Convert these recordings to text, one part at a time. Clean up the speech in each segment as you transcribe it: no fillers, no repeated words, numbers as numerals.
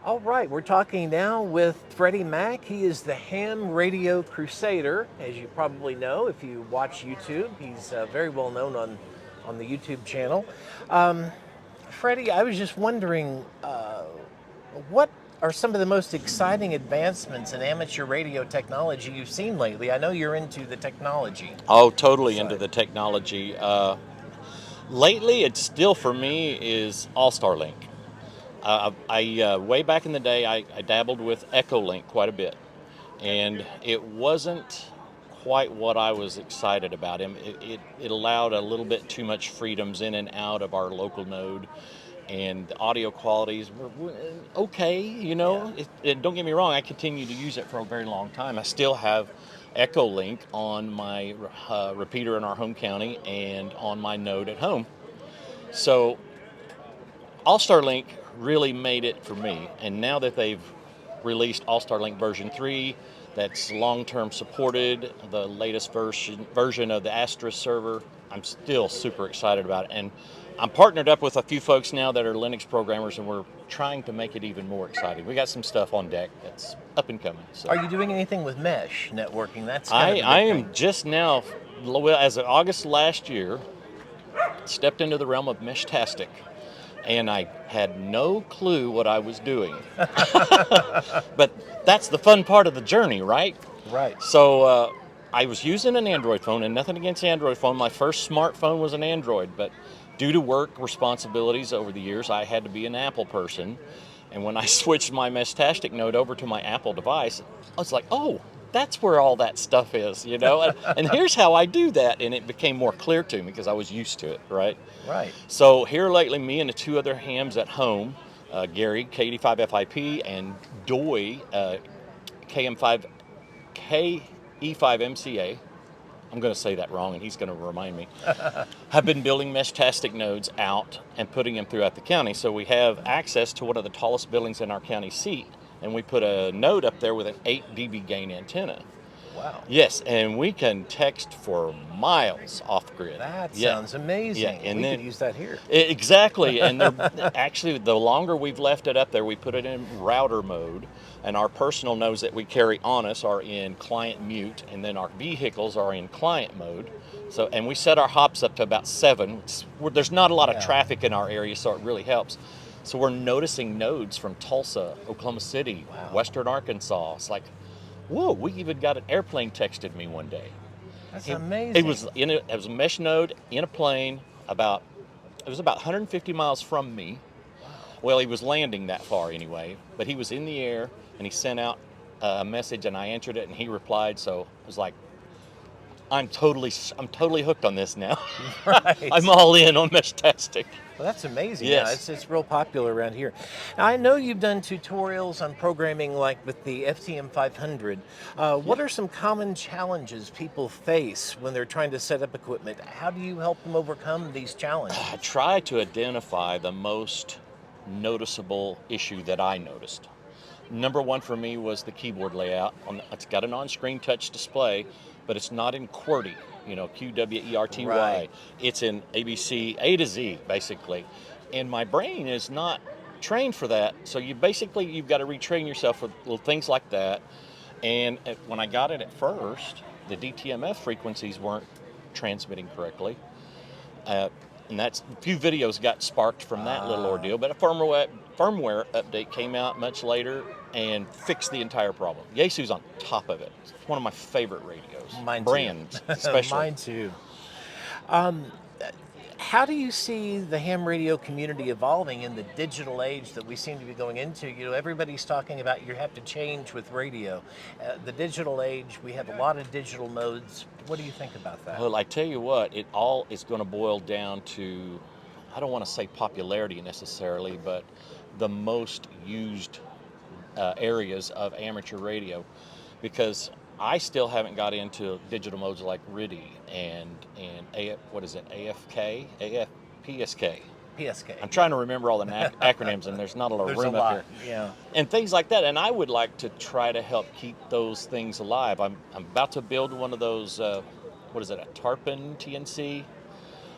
All right, we're talking now with Freddie Mac. He is the Ham Radio Crusader, as you probably know if you watch YouTube. He's very well known on the YouTube channel. Um, Freddie, I was just wondering, what are some of the most exciting advancements in amateur radio technology you've seen lately? I know you're into the technology Oh, totally into side. the technology. Lately, it's still for me is All-Star Link. Way back in the day, I dabbled with Echolink quite a bit, and it wasn't quite what I was excited about. It allowed a little bit too much freedoms in and out of our local node, and the audio qualities were okay. Yeah. Don't get me wrong, I continue to use it for a very long time. I still have Echolink on my repeater in our home county and on my node at home. So All-Star Link really made it for me, and now that they've released All-Star Link version 3, that's long-term supported, the latest version of the Asterisk server, I'm still super excited about it. And I'm partnered up with a few folks now that are Linux programmers, and we're trying to make it even more exciting. We got some stuff on deck that's up and coming. So Are you doing anything with mesh networking? That's kind I, of the I big thing. am just now, well, as of August last year, stepped into the realm of Meshtastic, and I had no clue what I was doing. But that's the fun part of the journey, right? Right. So I was using an Android phone, and nothing against Android phone. My first smartphone was an Android, but due to work responsibilities over the years, I had to be an Apple person. And when I switched my Meshtastic node over to my Apple device, I was like, oh, that's where all that stuff is. And here's how I do that. And it became more clear to me because I was used to it, right? Right. So here lately, me and the two other hams at home, Gary, K85FIP, and Doy, KM5, KE5MCA, I'm going to say that wrong and he's going to remind me, have been building Meshtastic nodes out and putting them throughout the county. So we have access to one of the tallest buildings in our county seat, and we put a node up there with an 8 dB gain antenna. Wow. Yes, and we can text for miles off grid. That Yeah. sounds amazing. Yeah, and we then could use that here. Exactly, and actually, the longer we've left it up there, we put it in router mode, and our personal nodes that we carry on us are in client mute, and then our vehicles are in client mode. So, and we set our hops up to about 7. There's not a lot of Yeah. traffic in our area, so it really helps. So we're noticing nodes from Tulsa, Oklahoma City, Wow. Western Arkansas. It's like, whoa, we even got an airplane texted me one day. That's It, amazing. it was a mesh node in a plane it was about 150 miles from me. Well, he was landing that far anyway, but he was in the air and he sent out a message and I answered it and he replied. So it was like, I'm totally hooked on this now. Right. I'm all in on Meshtastic. Well, that's amazing. Yes. Yeah, it's real popular around here. Now, I know you've done tutorials on programming like with the FTM 500. What are some common challenges people face when they're trying to set up equipment? How do you help them overcome these challenges? I try to identify the most noticeable issue that I noticed. Number one for me was the keyboard layout. It's got an on-screen touch display, but it's not in QWERTY, QWERTY. Right. It's in ABC, A to Z, basically. And my brain is not trained for that. So you've got to retrain yourself with little things like that. And when I got it at first, the DTMF frequencies weren't transmitting correctly. And that's a few videos got sparked from that little ordeal, but a firmware update came out much later and fixed the entire problem. Yaesu's on top of it. It's one of my favorite radios. Mine too. Brands, especially. Mine too. How do you see the ham radio community evolving in the digital age that we seem to be going into? Everybody's talking about you have to change with radio. The digital age, we have a lot of digital modes. What do you think about that? Well, I tell you what, it all is going to boil down to, I don't want to say popularity necessarily, but the most used areas of amateur radio, because I still haven't got into digital modes like RIDI and AFK, PSK. PSK. I'm trying to remember all the acronyms, and there's not a lot of There's room a up lot. here. Yeah. And things like that. And I would like to try to help keep those things alive. I'm about to build one of those, a Tarpon TNC.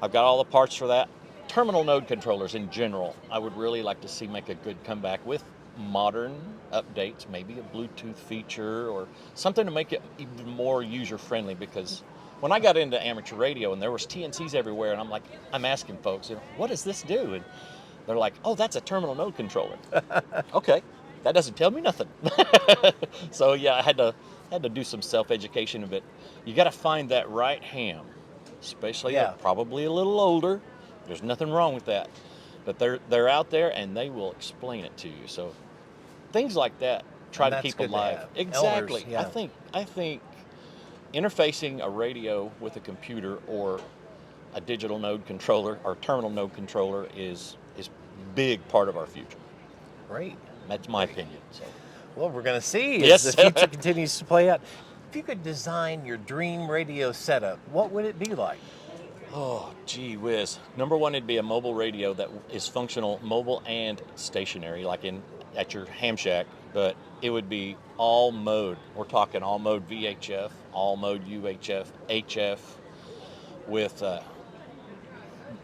I've got all the parts for that. Terminal node controllers in general, I would really like to see make a good comeback with modern updates, maybe a Bluetooth feature or something to make it even more user-friendly. Because when I got into amateur radio and there was TNCs everywhere, and I'm asking folks, what does this do? And they're like, oh, that's a terminal node controller. Okay, that doesn't tell me nothing. So yeah, I had to do some self-education, but you got to find that right ham, especially probably a little older. There's nothing wrong with that, but they're out there and they will explain it to you. So things like that, try to keep alive. Exactly. Elders, I think interfacing a radio with a computer or a digital node controller or terminal node controller is big part of our future. Great. That's my opinion. So. Well, we're going to see as the future continues to play out. If you could design your dream radio setup, what would it be like? Oh, gee whiz. Number one, it'd be a mobile radio that is functional, mobile and stationary, like at your ham shack, but it would be all mode. We're talking all mode VHF, all mode UHF, HF, with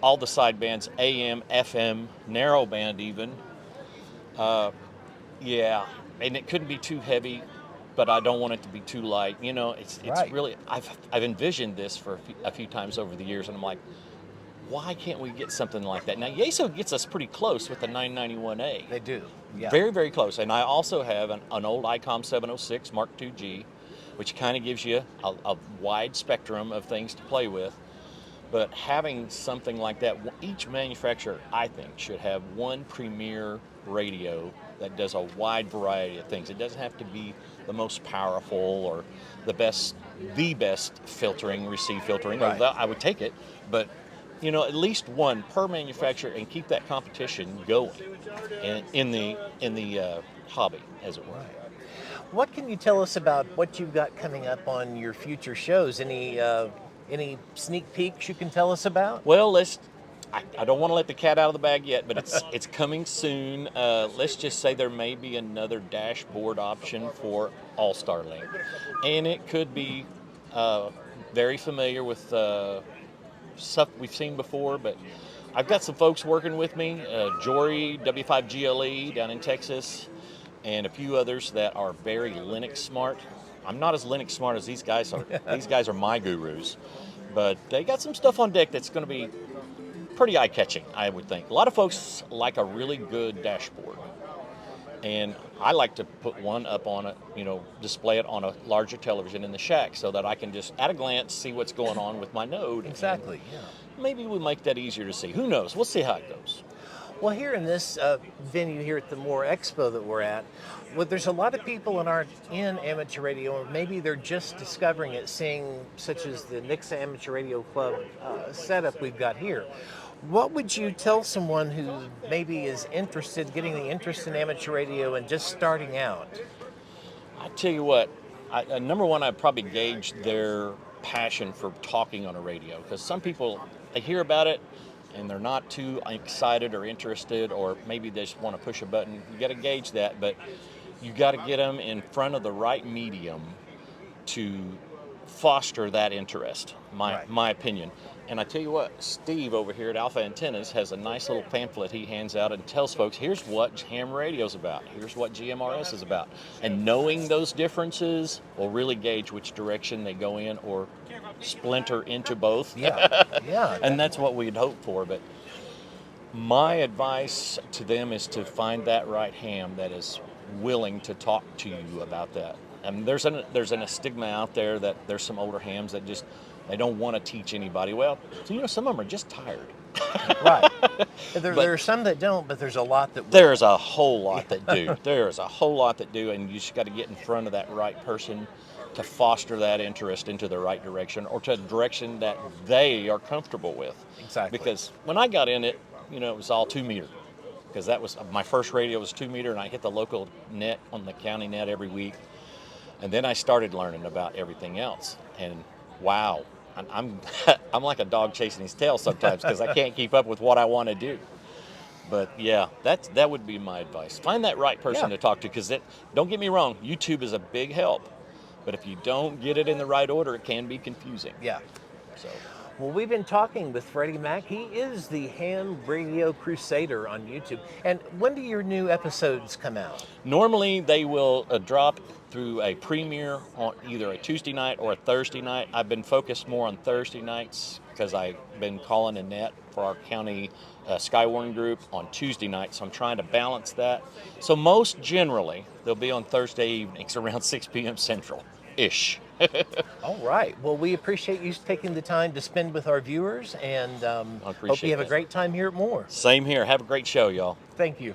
all the sidebands, AM, FM, narrow band even. Yeah, and it couldn't be too heavy, but I don't want it to be too light. It's really, I've envisioned this for a few times over the years, and I'm like, why can't we get something like that? Now, Yaeso gets us pretty close with the 991A. They do, yeah. Very, very close. And I also have an old ICOM 706 Mark IIG, which kind of gives you a wide spectrum of things to play with. But having something like that, each manufacturer, I think, should have one premier radio that does a wide variety of things. It doesn't have to be the most powerful or the best filtering, receive filtering. Right. I would take it, but at least one per manufacturer, and keep that competition going in the hobby, as it were. Right. What can you tell us about what you've got coming up on your future shows? Any sneak peeks you can tell us about? Well, I don't want to let the cat out of the bag yet, but it's coming soon. Let's just say there may be another dashboard option for All-Star Link. And it could be very familiar with stuff we've seen before, but I've got some folks working with me, Jory, W5GLE down in Texas, and a few others that are very Linux smart. I'm not as Linux smart as these guys are. These guys are my gurus. But they got some stuff on deck that's going to be pretty eye-catching, I would think. A lot of folks like a really good dashboard. And I like to put one up on it, display it on a larger television in the shack so that I can just, at a glance, see what's going on with my node. Exactly, Maybe we'll make that easier to see. Who knows? We'll see how it goes. Well, here in this venue here at the Moore Expo that we're at, there's a lot of people in amateur radio, or maybe they're just discovering it, seeing such as the Nixa Amateur Radio Club setup we've got here. What would you tell someone who maybe is getting the interest in amateur radio and just starting out? I tell you what, number one, I'd probably gauge their passion for talking on a radio, because some people, they hear about it and they're not too excited or interested, or maybe they just want to push a button. You got to gauge that, but you got to get them in front of the right medium to foster that interest, my opinion. And I tell you what, Steve over here at Alpha Antennas has a nice little pamphlet he hands out and tells folks, here's what ham radio's about, here's what GMRS is about. And knowing those differences will really gauge which direction they go in or splinter into both. Yeah. And that's what we'd hope for. But my advice to them is to find that right ham that is willing to talk to you about that. And there's a stigma out there that there's some older hams that just, they don't want to teach anybody. Well, some of them are just tired. Right. There are some that don't, but there's a lot that will. There's a whole lot that do. There's a whole lot that do, and you just got to get in front of that right person to foster that interest into the right direction, or to a direction that they are comfortable with. Exactly. Because when I got in it, it was all 2 meter. Because that was, my first radio was 2 meter, and I hit the local net on the county net every week. And then I started learning about everything else. And wow, I'm like a dog chasing his tail sometimes, because I can't keep up with what I want to do. But yeah, that would be my advice. Find that right person to talk to, because don't get me wrong, YouTube is a big help. But if you don't get it in the right order, it can be confusing. Yeah. So. Well, we've been talking with Freddie Mac. He is the Ham Radio Crusader on YouTube. And when do your new episodes come out? Normally, they will drop through a premiere on either a Tuesday night or a Thursday night. I've been focused more on Thursday nights because I've been calling Annette for our county Skywarn group on Tuesday nights, so I'm trying to balance that. So most generally, they'll be on Thursday evenings around 6 p.m. Central-ish. All right. Well, we appreciate you taking the time to spend with our viewers, and hope you have a great time here at Moore. Same here. Have a great show, y'all. Thank you.